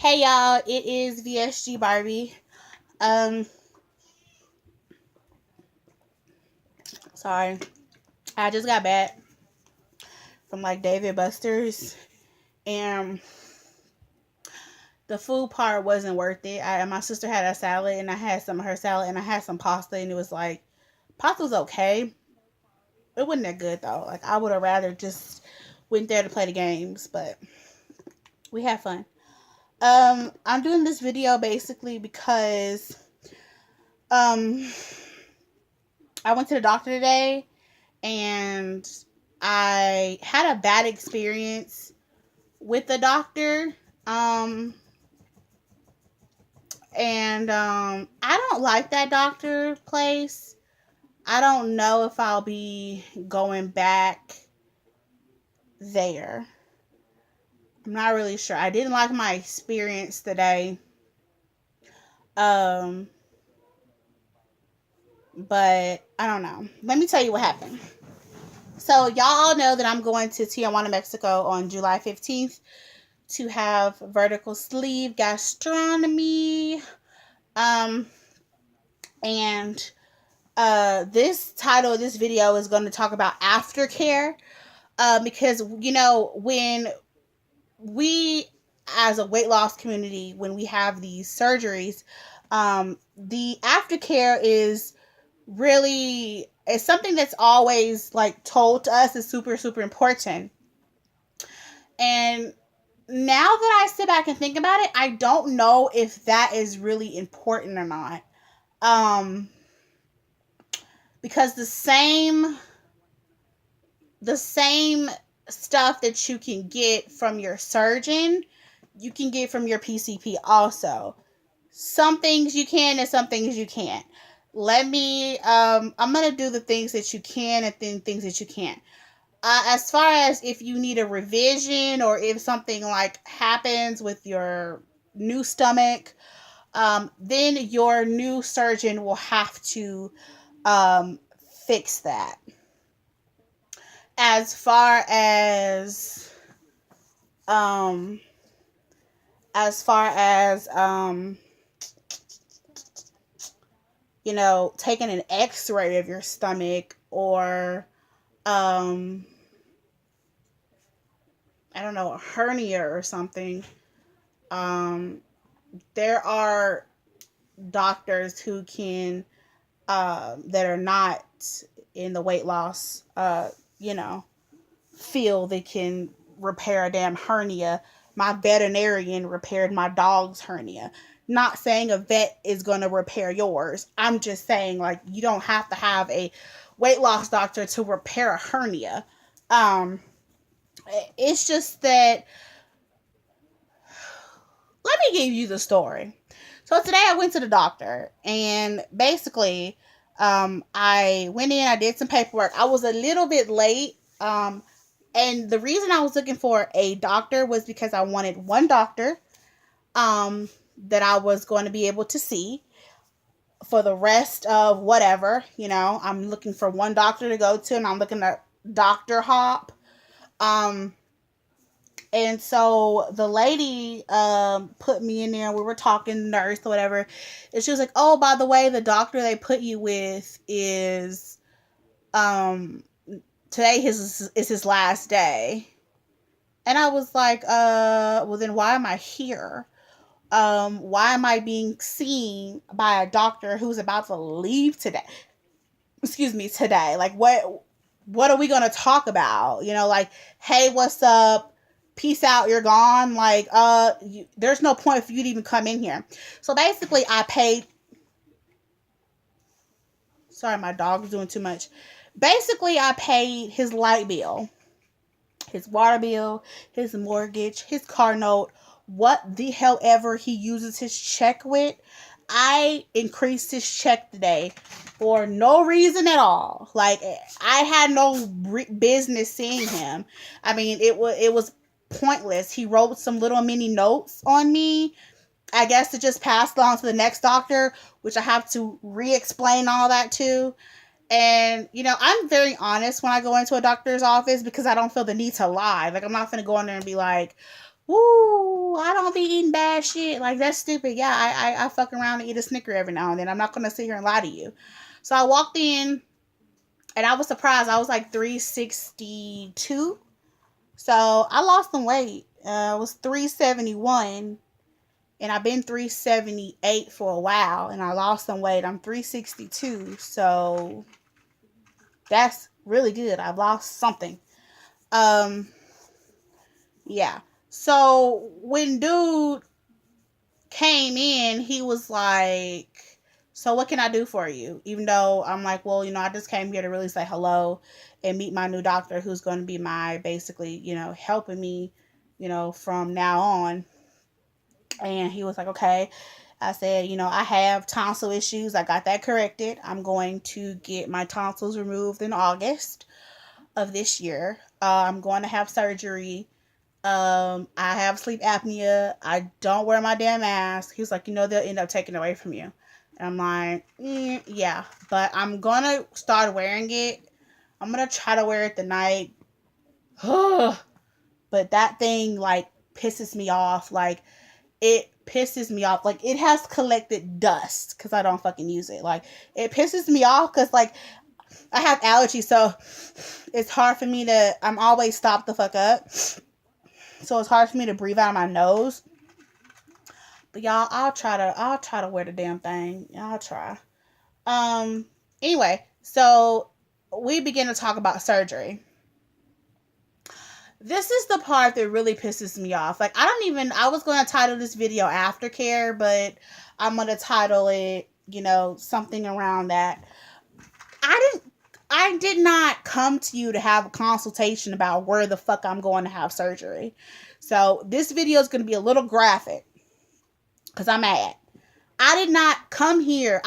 Hey y'all, it is VSG Barbie. Um, Sorry, I just got back from like David Buster's, and the food part wasn't worth it. My sister had a salad, and I had some of her salad, and I had some pasta, and it was like pasta was okay. It wasn't that good though. Like I would have rather just went there to play the games, but we had fun. I'm doing this video basically because um I went to the doctor today and I had a bad experience with the doctor. Um, I don't like that doctor place. I don't know if I'll be going back there. I'm not really sure. I didn't like my experience today. Um, but I don't know. Let me tell you what happened. So y'all know that I'm going to Tijuana, Mexico on July 15th to have vertical sleeve gastronomy. Um, and this title of this video is going to talk about aftercare. Because when we as a weight loss community, when we have these surgeries, the aftercare is really it's something that's always like told to us is super super important. And now that I sit back and think about it, I don't know if that is really important or not. Um, because the same stuff that you can get from your surgeon, you can get from your PCP also. Some things you can and some things you can't. I'm gonna do the things that you can and then things that you can't. As far as if you need a revision or if something like happens with your new stomach, then your new surgeon will have to um, fix that. As far as um, as far as taking an X-ray of your stomach or I don't know, a hernia or something. There are doctors who can that are not in the weight loss field that can repair a damn hernia. My veterinarian repaired my dog's hernia. Not saying a vet is going to repair yours. I'm just saying, like, you don't have to have a weight loss doctor to repair a hernia. It's just that, let me give you the story. So today I went to the doctor, and basically, I went in, I did some paperwork. I was a little bit late. And the reason I was looking for a doctor was because I wanted one doctor that I was going to be able to see for the rest of whatever. I'm looking for one doctor to go to, and I'm looking at Dr. Hop. And so the lady put me in there. We were talking, nurse or whatever. And she was like, oh, by the way, the doctor they put you with is today is his last day. And I was like, well, then why am I here? Why am I being seen by a doctor who's about to leave today? Excuse me, today. Like, what are we going to talk about? Like, hey, what's up? Peace out, you're gone. Like, there's no point for you to even come in here. So basically, I paid. Sorry, my dog's doing too much. Basically, I paid his light bill, his water bill, his mortgage, his car note, what the hell ever he uses his check with. I increased his check today for no reason at all. Like, I had no business seeing him. I mean, it was pointless. He wrote some little mini notes on me, I guess, to just pass along to the next doctor, which I have to re-explain all that to. And, I'm very honest when I go into a doctor's office because I don't feel the need to lie. Like, I'm not going to go in there and be like, Woo, I don't be eating bad shit. Like, that's stupid. Yeah, I fuck around and eat a Snicker every now and then. I'm not going to sit here and lie to you. So I walked in and I was surprised. I was like 362. So I lost some weight. I was 371 and I've been 378 for a while and I lost some weight. I'm 362. So that's really good. I've lost something. Yeah. So when dude came in, he was like, so what can I do for you? Even though I'm like, well, I just came here to really say hello and meet my new doctor who's going to be my basically, helping me, from now on. And he was like, okay. I said, I have tonsil issues. I got that corrected. I'm going to get my tonsils removed in August of this year. I'm going to have surgery. I have sleep apnea. I don't wear my damn mask. He was like, they'll end up taking it away from you. And I'm like, yeah, but I'm going to start wearing it. I'm going to try to wear it the night. But that thing, like, pisses me off. Like, it pisses me off. Like, it has collected dust because I don't fucking use it. Like, it pisses me off because, like, I have allergies, so it's hard for me to, I'm always stopped the fuck up. So it's hard for me to breathe out of my nose. But y'all, I'll try to wear the damn thing. I'll try. Anyway, so we begin to talk about surgery. This is the part that really pisses me off. Like, I was going to title this video Aftercare, but I'm going to title it, something around that. I did not come to you to have a consultation about where the fuck I'm going to have surgery. So this video is going to be a little graphic because I'm mad. I did not come here.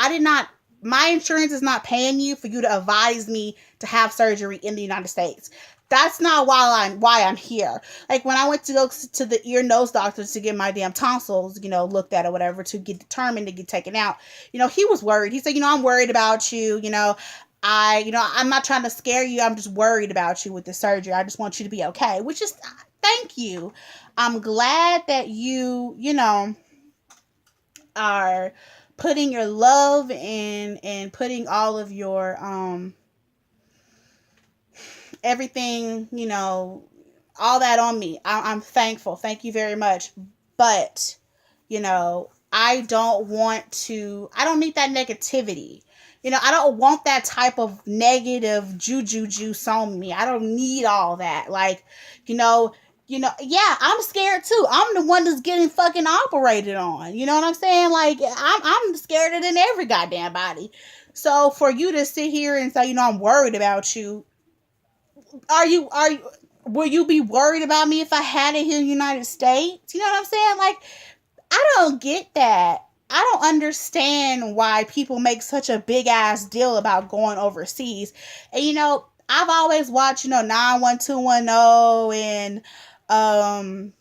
My insurance is not paying you for you to advise me to have surgery in the United States. That's not why I'm here. Like, when I went to go to the ear nose doctor to get my damn tonsils, looked at or whatever, to get determined to get taken out, he was worried. He said, I'm worried about you, I'm not trying to scare you. I'm just worried about you with the surgery. I just want you to be okay, which is, thank you. I'm glad that you, are putting your love and putting all of your, everything, all that on me. I'm thankful. Thank you very much. But, I don't need that negativity. I don't want that type of negative juju juice on me. I don't need all that. Like, yeah, I'm scared too. I'm the one that's getting fucking operated on. You know what I'm saying? Like, I'm scared than every goddamn body. So for you to sit here and say, I'm worried about you. Will you be worried about me if I had it here in the United States? You know what I'm saying? Like, I don't get that. I don't understand why people make such a big ass deal about going overseas. And I've always watched, 91210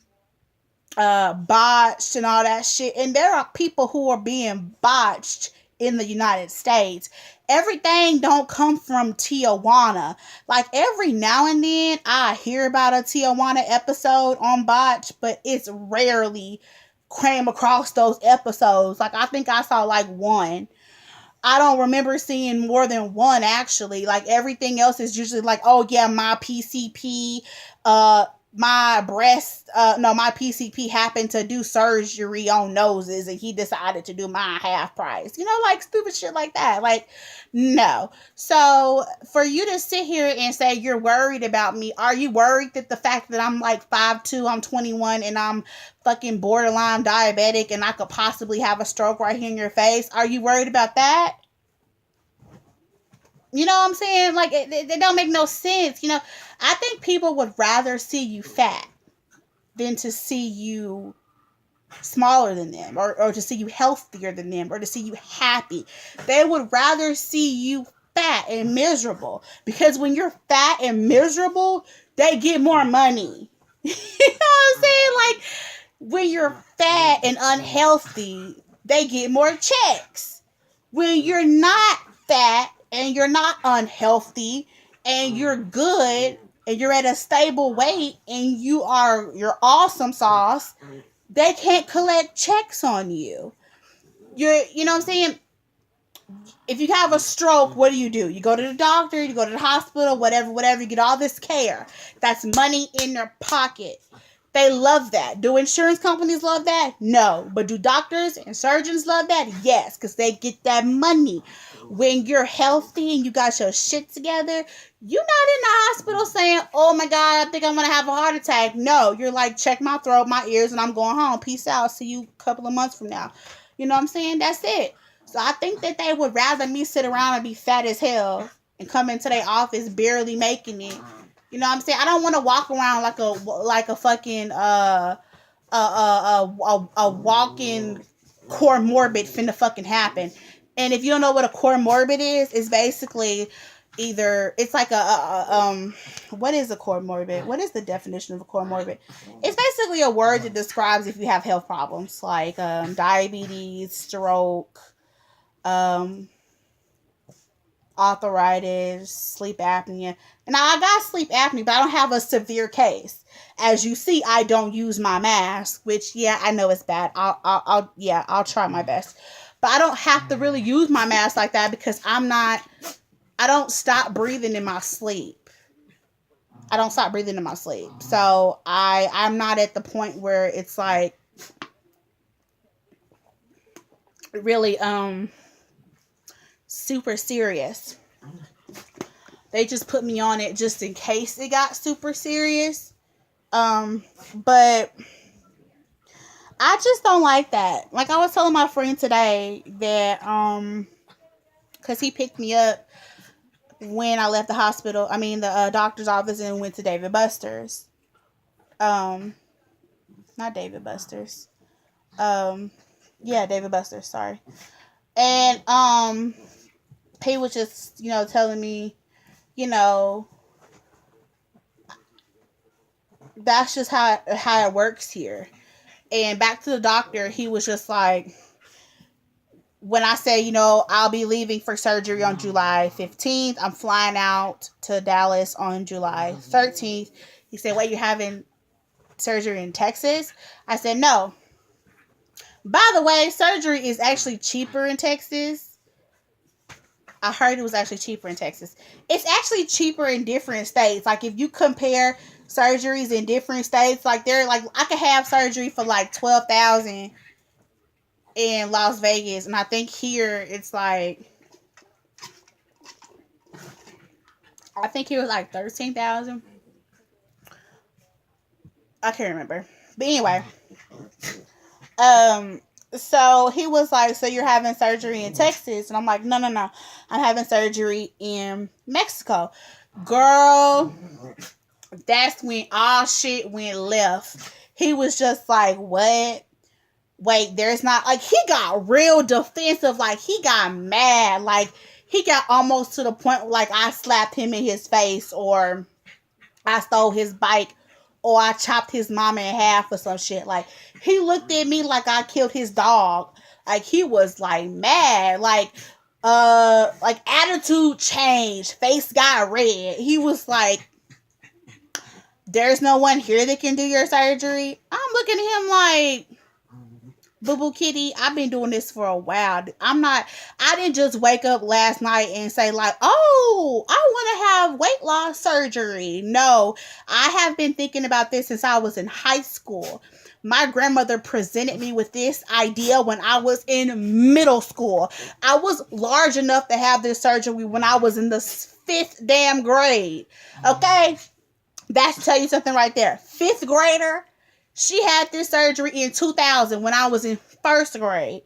and botched and all that shit. And there are people who are being botched in the United States. Everything don't come from Tijuana. Like, every now and then I hear about a Tijuana episode on botch, but it's rarely came across those episodes. Like, I think I saw like one. I don't remember seeing more than one, actually. Like, everything else is usually like, oh yeah, my PCP, my PCP happened to do surgery on noses and he decided to do my half price. Like, stupid shit like that. Like, no. So for you to sit here and say you're worried about me, are you worried that the fact that I'm like 5'2", I'm 21, and I'm fucking borderline diabetic and I could possibly have a stroke right here in your face? Are you worried about that? You know what I'm saying? Like, it don't make no sense. I think people would rather see you fat than to see you smaller than them, or to see you healthier than them, or to see you happy. They would rather see you fat and miserable, because when you're fat and miserable, they get more money. You know what I'm saying? Like, when you're fat and unhealthy, they get more checks. When you're not fat and you're not unhealthy and you're good, and you're at a stable weight and you're awesome sauce, they can't collect checks on you. You know what I'm saying? If you have a stroke, what do? You go to the doctor, you go to the hospital, whatever, you get all this care. That's money in their pocket. They love that. Do insurance companies love that? No. But do doctors and surgeons love that? Yes, because they get that money. When you're healthy and you got your shit together, you're not in the hospital saying, oh my God, I think I'm going to have a heart attack. No, you're like, check my throat, my ears, and I'm going home. Peace out. See you a couple of months from now. You know what I'm saying? That's it. So I think that they would rather me sit around and be fat as hell and come into their office barely making it. You know what I'm saying? I don't want to walk around like a fucking a walking core morbid finna fucking happen. And if you don't know what a core morbid is, it's basically either it's like what is a core morbid? What is the definition of a core morbid? It's basically a word that describes if you have health problems like diabetes, stroke, arthritis, sleep apnea. And now I got sleep apnea, but I don't have a severe case. As you see, I don't use my mask, which I know it's bad. I'll try my best. But I don't have to really use my mask like that because I don't stop breathing in my sleep. I don't stop breathing in my sleep. So I'm not at the point where it's like really super serious. They just put me on it just in case it got super serious. But I just don't like that. Like I was telling my friend today that cuz he picked me up when I left the hospital. I mean the doctor's office and went to David Buster's. Not David Buster's. David Buster's, sorry. And he was just, telling me, that's just how it works here. And back to the doctor, he was just like, when I say, I'll be leaving for surgery on July 15th, I'm flying out to Dallas on July 13th. He said, wait, you're having surgery in Texas? I said, no. By the way, surgery is actually cheaper in Texas. I heard it was actually cheaper in Texas. It's actually cheaper in different states. Like if you compare surgeries in different states, like I could have surgery for like $12,000 in Las Vegas, and I think here it's like like $13,000. I can't remember, but anyway, so he was like, so you're having surgery in Texas? And I'm like, no. I'm having surgery in Mexico. Girl, that's when all shit went left. He was just like, what? Wait, there's not, like, he got real defensive. Like, he got mad. Like, he got almost to the point where, like, I slapped him in his face, or I stole his bike, or I chopped his mama in half or some shit. Like, he looked at me like I killed his dog. Like, he was, like, mad. Like, attitude changed. Face got red. He was like, there's no one here that can do your surgery. I'm looking at him like, Boo Boo Kitty, I've been doing this for a while. I didn't just wake up last night and say like, oh, I want to have weight loss surgery. No, I have been thinking about this since I was in high school. My grandmother presented me with this idea when I was in middle school. I was large enough to have this surgery when I was in the 5th damn grade. Okay? That should tell you something right there. 5th grader. She had this surgery in 2000 when I was in 1st grade.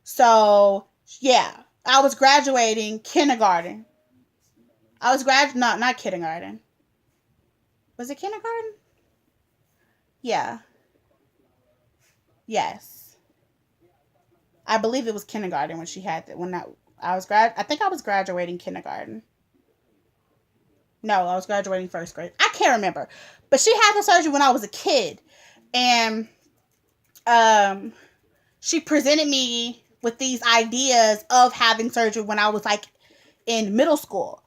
So, yeah. I was graduating kindergarten. Not kindergarten. Was it kindergarten? Yeah. Yes. I believe it was kindergarten when she had that. I think I was graduating kindergarten. No, I was graduating 1st grade. I can't remember. But she had the surgery when I was a kid. And she presented me with these ideas of having surgery when I was like in middle school.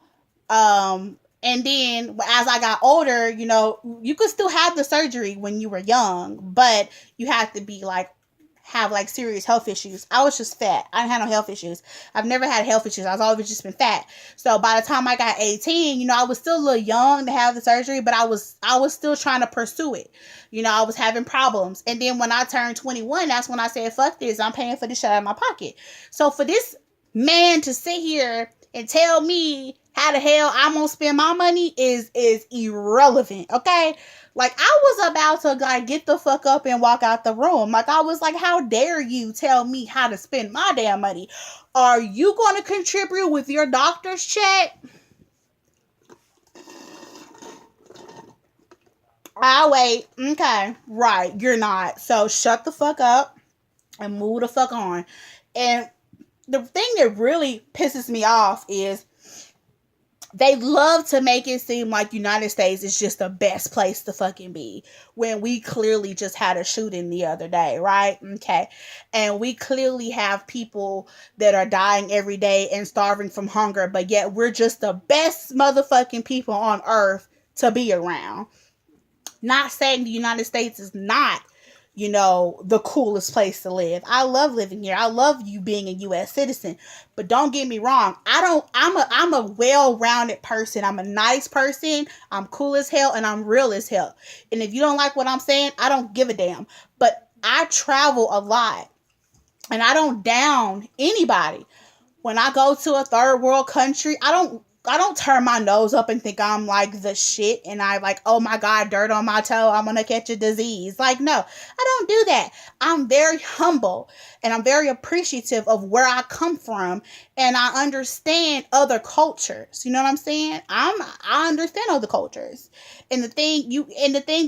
And then as I got older, you know, you could still have the surgery when you were young, but you have to be like, have like serious health issues. I was just fat. I didn't have no health issues. I've never had health issues. I was always just been fat. So by the time I got 18, you know, I was still a little young to have the surgery, but I was still trying to pursue it. You know, I was having problems. And then when I turned 21, that's when I said, fuck this. I'm paying for this shit out of my pocket. So for this man to sit here and tell me how the hell I'm gonna spend my money is irrelevant. Okay. Like, I was about to like get the fuck up and walk out the room. Like, I was like, how dare you tell me how to spend my damn money? Are you going to contribute with your doctor's check? I'll wait. Okay. Right. You're not. So shut the fuck up and move the fuck on. And the thing that really pisses me off is they love to make it seem like United States is just the best place to fucking be when we clearly just had a shooting the other day, right? Okay. And we clearly have people that are dying every day and starving from hunger, but yet we're just the best motherfucking people on earth to be around. Not saying the United States is not, you know, the coolest place to live. I love living here. I love you being a US citizen. But don't get me wrong. I'm a well-rounded person. I'm a nice person. I'm cool as hell and I'm real as hell. And if you don't like what I'm saying, I don't give a damn. But I travel a lot and I don't down anybody. When I go to a third world country, I don't turn my nose up and think I'm like the shit and I like, oh my God, dirt on my toe, I'm gonna catch a disease. Like, no, I don't do that. I'm very humble and I'm very appreciative of where I come from and I understand other cultures. You know what I'm saying? I understand other cultures. And the thing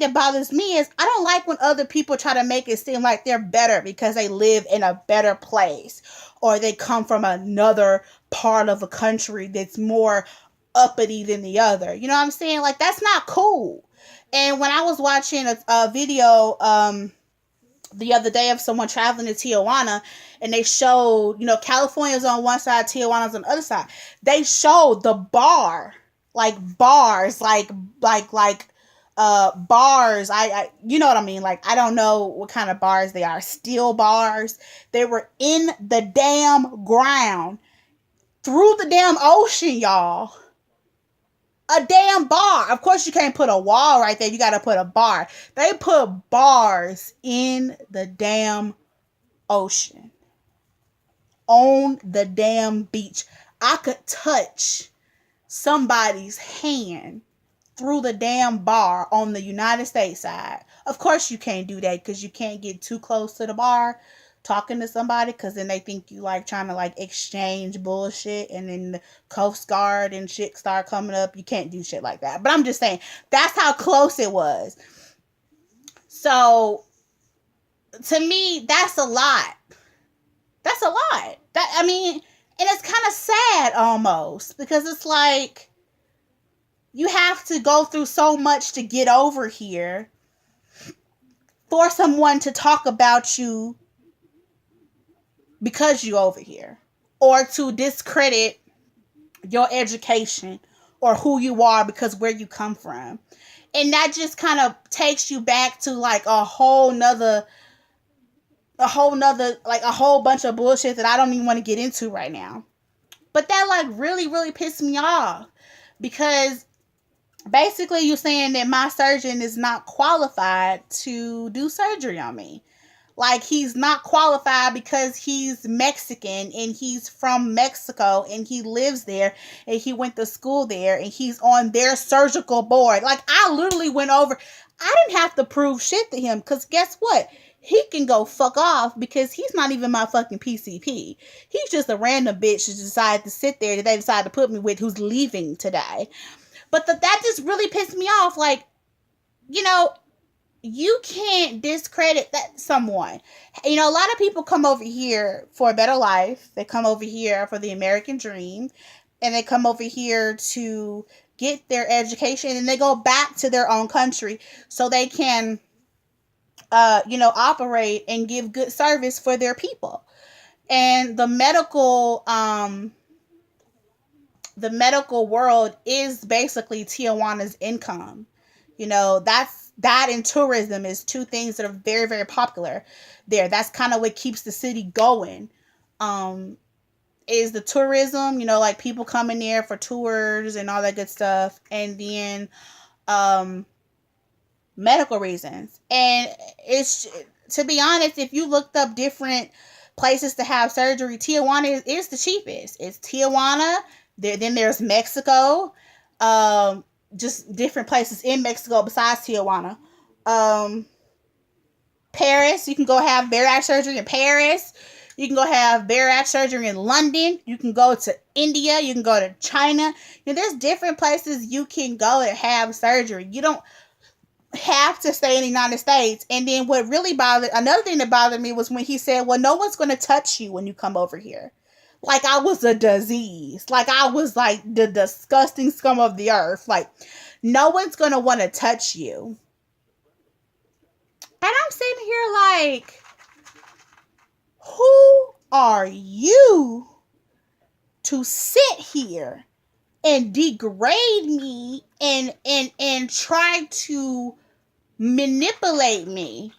that bothers me is I don't like when other people try to make it seem like they're better because they live in a better place or they come from another part of a country that's more uppity than the other. You know what I'm saying? Like, that's not cool. And when I was watching a video the other day of someone traveling to Tijuana and they showed, you know, California's on one side, Tijuana's on the other side. They showed the bars, bars. I you know what I mean? Like, I don't know what kind of bars they are. Steel bars. They were in the damn ground through the damn ocean, y'all. A damn bar. Of course, you can't put a wall right there. You got to put a bar. They put bars in the damn ocean. On the damn beach. I could touch somebody's hand through the damn bar on the United States side. Of course, you can't do that because you can't get too close to the bar talking to somebody because then they think you like trying to like exchange bullshit and then the Coast Guard and shit start coming up. You can't do shit like that. But I'm just saying, that's how close it was. So to me, that's a lot. That's a lot. I mean, and it's kind of sad almost because it's like you have to go through so much to get over here for someone to talk about you because you over here, or to discredit your education or who you are because where you come from. And that just kind of takes you back to like a whole nother, like a whole bunch of bullshit that I don't even want to get into right now. But that like really, really pissed me off because basically you're saying that my surgeon is not qualified to do surgery on me. Like, he's not qualified because he's Mexican and he's from Mexico and he lives there and he went to school there and he's on their surgical board. Like, I literally went over. I didn't have to prove shit to him because guess what? He can go fuck off because he's not even my fucking PCP. He's just a random bitch who decided to sit there that they decided to put me with who's leaving today. But that just really pissed me off. Like, you know, you can't discredit that someone. You know, a lot of people come over here for a better life. They come over here for the American dream. And they come over here to get their education. And they go back to their own country so they can, operate and give good service for their people. And the medical the medical world is basically Tijuana's income. You know, that and tourism is two things that are very, very popular there. That's kind of what keeps the city going. Um, is the tourism, you know, like people coming there for tours and all that good stuff. And then um medical reasons. And it's, to be honest, if you looked up different places to have surgery, Tijuana is the cheapest. It's Tijuana. Then there's Mexico. Um, just different places in Mexico besides Tijuana. Um, Paris, you can go have bariatric surgery in Paris. You can go have bariatric surgery in London. You can go to India. You can go to China. You know, there's different places you can go and have surgery. You don't have to stay in the United States. And then what really bothered, another thing that bothered me was when he said, well, no one's going to touch you when you come over here. Like I was a disease. Like I was like the disgusting scum of the earth. Like no one's going to want to touch you. And I'm sitting here like, who are you to sit here and degrade me and try to manipulate me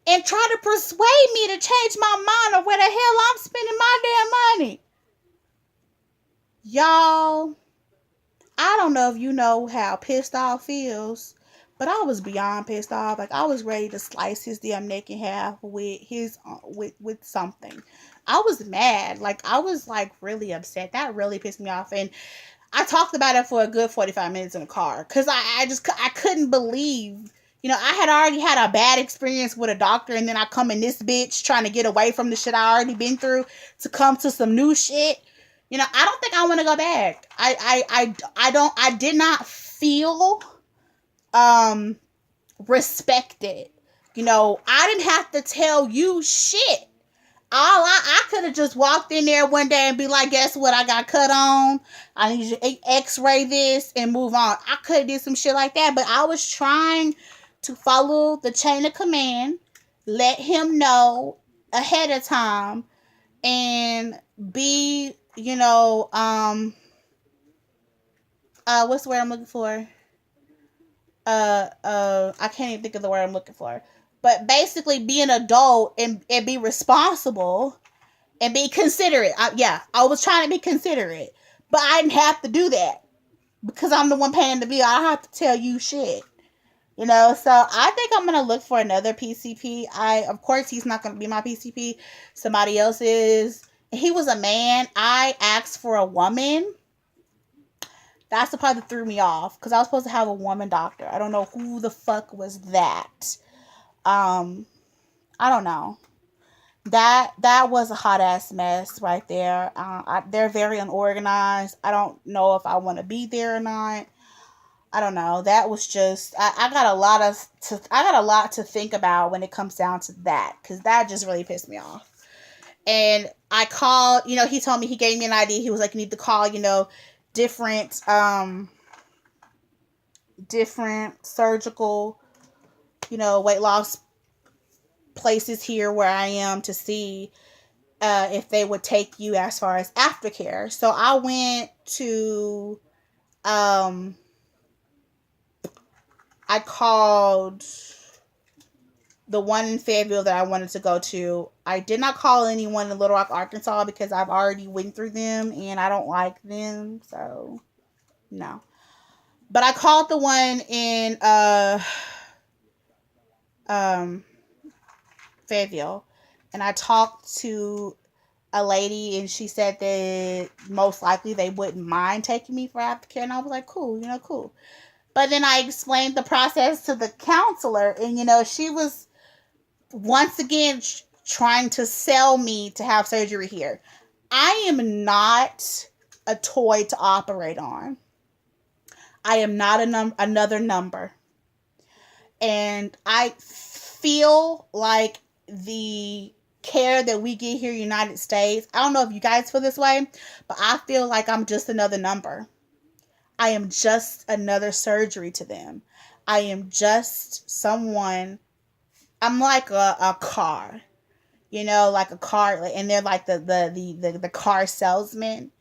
and try to persuade me to change my mind of where the hell I'm spending my damn money? Y'all, I don't know if you know how pissed off feels, but I was beyond pissed off. Like I was ready to slice his damn neck in half with his with something. I was mad. Like I was like really upset. That really pissed me off. And I talked about it for a good 45 minutes in the car because I couldn't believe, you know, I had already had a bad experience with a doctor, and then I come in this bitch trying to get away from the shit I already been through to come to some new shit. You know, I don't think I want to go back. I did not feel respected. You know, I didn't have to tell you shit. I could have just walked in there one day and be like, guess what? I got cut on. I need you to x-ray this and move on. I could have did some shit like that, but I was trying to follow the chain of command, let him know ahead of time, and be, you know, what's the word I'm looking for? I can't even think of the word I'm looking for. But basically be an adult and be responsible and be considerate. I was trying to be considerate, but I didn't have to do that because I'm the one paying the bill. I don't have to tell you shit, you know. So I think I'm gonna look for another PCP. Of course, he's not gonna be my PCP. Somebody else is. He was a man. I asked for a woman. That's the part that threw me off because I was supposed to have a woman doctor. I don't know who the fuck was that. I don't know. That was a hot ass mess right there. They're very unorganized. I don't know if I want to be there or not. I don't know. That was just I got a lot to think about when it comes down to that, because that just really pissed me off. And I called, you know, he told me, he gave me an idea. He was like, you need to call, you know, different surgical, you know, weight loss places here where I am to see if they would take you as far as aftercare. So I went to I called the one in Fayetteville that I wanted to go to. I did not call anyone in Little Rock, Arkansas, because I've already went through them and I don't like them, so no. But I called the one in Fayetteville, and I talked to a lady, and she said that most likely they wouldn't mind taking me for aftercare, and I was like, cool, you know, cool. But then I explained the process to the counselor, and, you know, she was once again trying to sell me to have surgery here. I am not a toy to operate on. I am not another number. And I feel like the care that we get here in the United States, I don't know if you guys feel this way, but I feel like I'm just another number. I am just another surgery to them. I am just someone. I'm like a car, you know, like a car, and they're like the car salesman.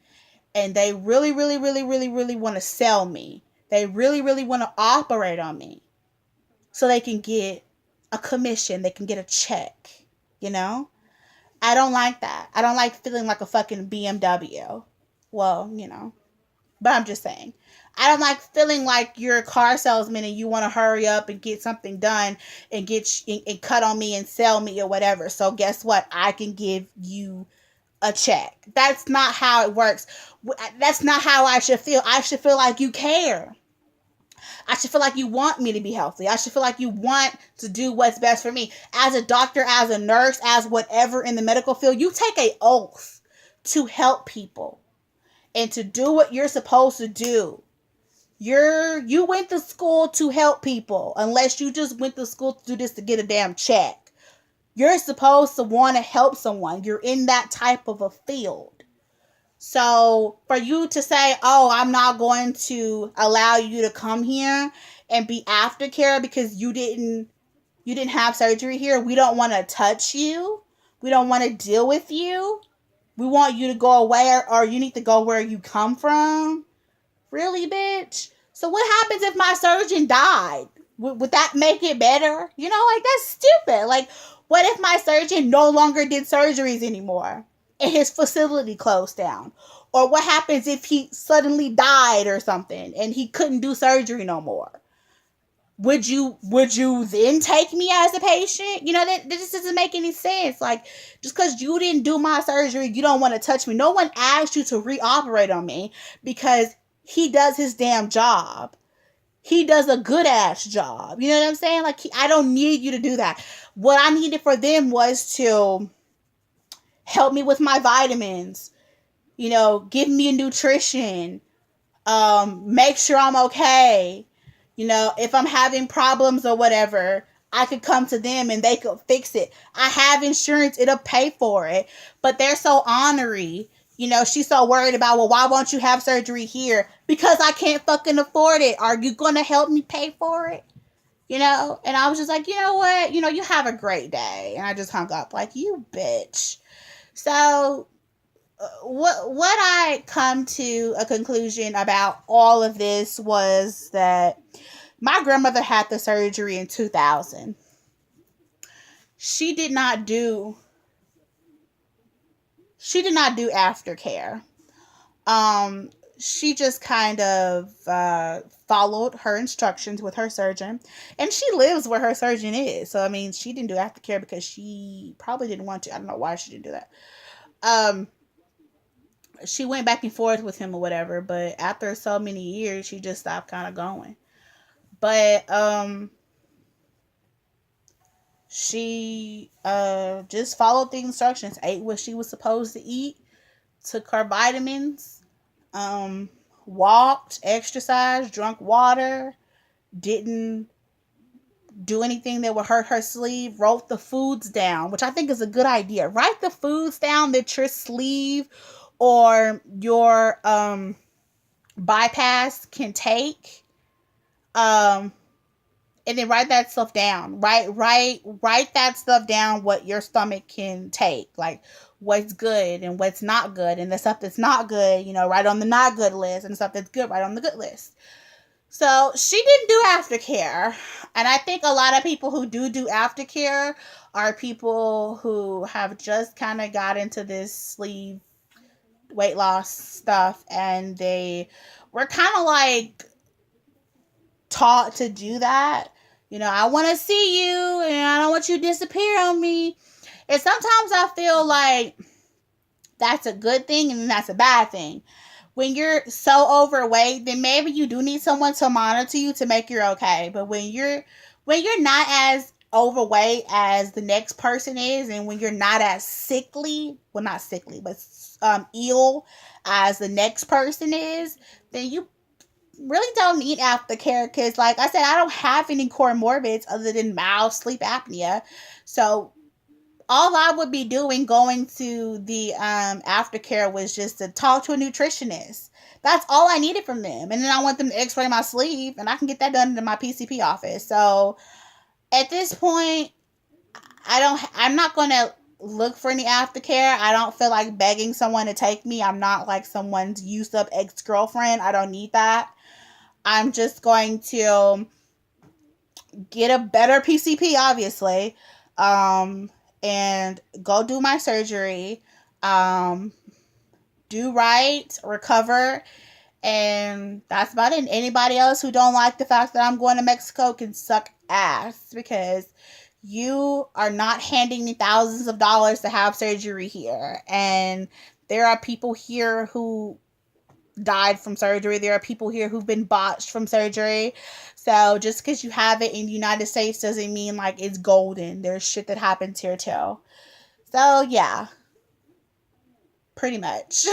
and they really, really, really, really, really want to sell me. They really, really want to operate on me so they can get a commission, they can get a check, you know? I don't like that. I don't like feeling like a fucking BMW. Well, but I'm just saying. I don't like feeling like you're a car salesman and you want to hurry up and get something done and and cut on me and sell me or whatever. So guess what? I can give you a check. That's not how it works. That's not how I should feel. I should feel like you care. I should feel like you want me to be healthy. I should feel like you want to do what's best for me. As a doctor, as a nurse, as whatever in the medical field, you take an oath to help people and to do what you're supposed to do. You went to school to help people, unless you just went to school to do this to get a damn check. You're supposed to want to help someone. You're in that type of a field. So for you to say, oh, I'm not going to allow you to come here and be aftercare because you didn't have surgery here. We don't want to touch you. We don't want to deal with you. We want you to go away, or you need to go where you come from. Really, bitch? So what happens if my surgeon died? Would that make it better? Like, that's stupid. Like, what if my surgeon no longer did surgeries anymore and his facility closed down? Or what happens if he suddenly died or something and he couldn't do surgery no more? Would you then take me as a patient? That this doesn't make any sense. Like, just because you didn't do my surgery, you don't want to touch me. No one asked you to reoperate on me because he does his damn job. He does a good ass job. You know what I'm saying? Like, I don't need you to do that. What I needed for them was to help me with my vitamins, give me nutrition, make sure I'm okay. If I'm having problems or whatever, I could come to them and they could fix it. I have insurance, it'll pay for it. But they're so ornery. She's so worried about, well, why won't you have surgery here? Because I can't fucking afford it. Are you going to help me pay for it? And I was just like, you know what? You have a great day. And I just hung up like, you bitch. So what I come to a conclusion about all of this was that my grandmother had the surgery in 2000. She did not do aftercare. She just kind of followed her instructions with her surgeon, and she lives where her surgeon is. So I mean, she didn't do aftercare because she probably didn't want to. I don't know why she didn't do that. She went back and forth with him or whatever, but after so many years, she just stopped kind of going. But she just followed the instructions, ate what she was supposed to eat, took her vitamins, walked, exercised, drank water, didn't do anything that would hurt her sleeve, wrote the foods down, which I think is a good idea. Write the foods down that your sleeve or your bypass can take. And then write that stuff down. Write that stuff down, what your stomach can take. Like, what's good and what's not good. And the stuff that's not good, write on the not good list. And the stuff that's good, write on the good list. So, she didn't do aftercare. And I think a lot of people who do aftercare are people who have just kind of got into this sleeve weight loss stuff. And they were kind of like taught to do that. I want to see you and I don't want you to disappear on me. And sometimes I feel like that's a good thing and that's a bad thing. When you're so overweight, then maybe you do need someone to monitor you to make you okay. But when you're not as overweight as the next person is, and when you're not as sickly, well, not sickly, but ill as the next person is, then you really don't need aftercare. Because like I said, I don't have any comorbids other than mild sleep apnea. So all I would be doing going to the aftercare was just to talk to a nutritionist. That's all I needed from them. And then I want them to x-ray my sleeve, and I can get that done in my PCP office. So at this point, I'm not going to look for any aftercare. I don't feel like begging someone to take me. I'm not like someone's used up ex-girlfriend. I don't need that. I'm just going to get a better PCP, obviously, and go do my surgery, do right, recover, and that's about it. And anybody else who don't like the fact that I'm going to Mexico can suck ass, because you are not handing me thousands of dollars to have surgery here. And there are people here who died from surgery. There are people here who've been botched from surgery. So just because you have it in the United States doesn't mean like it's golden. There's shit that happens here too. So yeah, pretty much.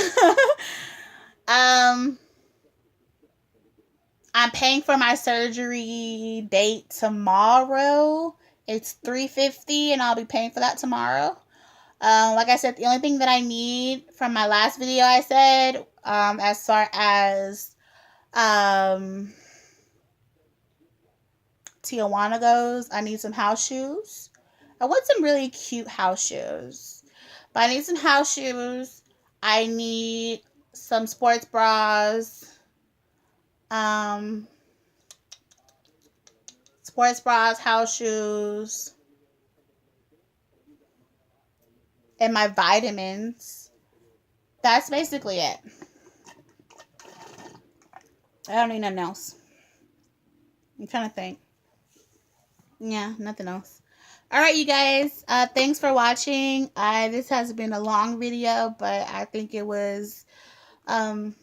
I'm paying for my surgery date tomorrow. It's $350, and I'll be paying for that tomorrow. Like I said, the only thing that I need from my last video, I said, as far as Tijuana goes, I need some house shoes. I want some really cute house shoes. But I need some house shoes. I need some sports bras. Sports bras, house shoes, and my vitamins. That's basically it. I don't need nothing else. I'm trying to think. Yeah, nothing else. Alright, you guys. Thanks for watching. This has been a long video, but I think it was, it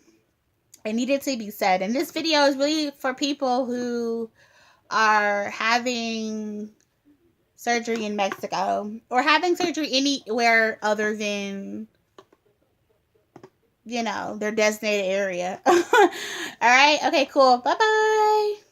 needed to be said. And this video is really for people who are having surgery in Mexico, or having surgery anywhere other than, you know, their designated area. Alright, okay, cool. Bye-bye.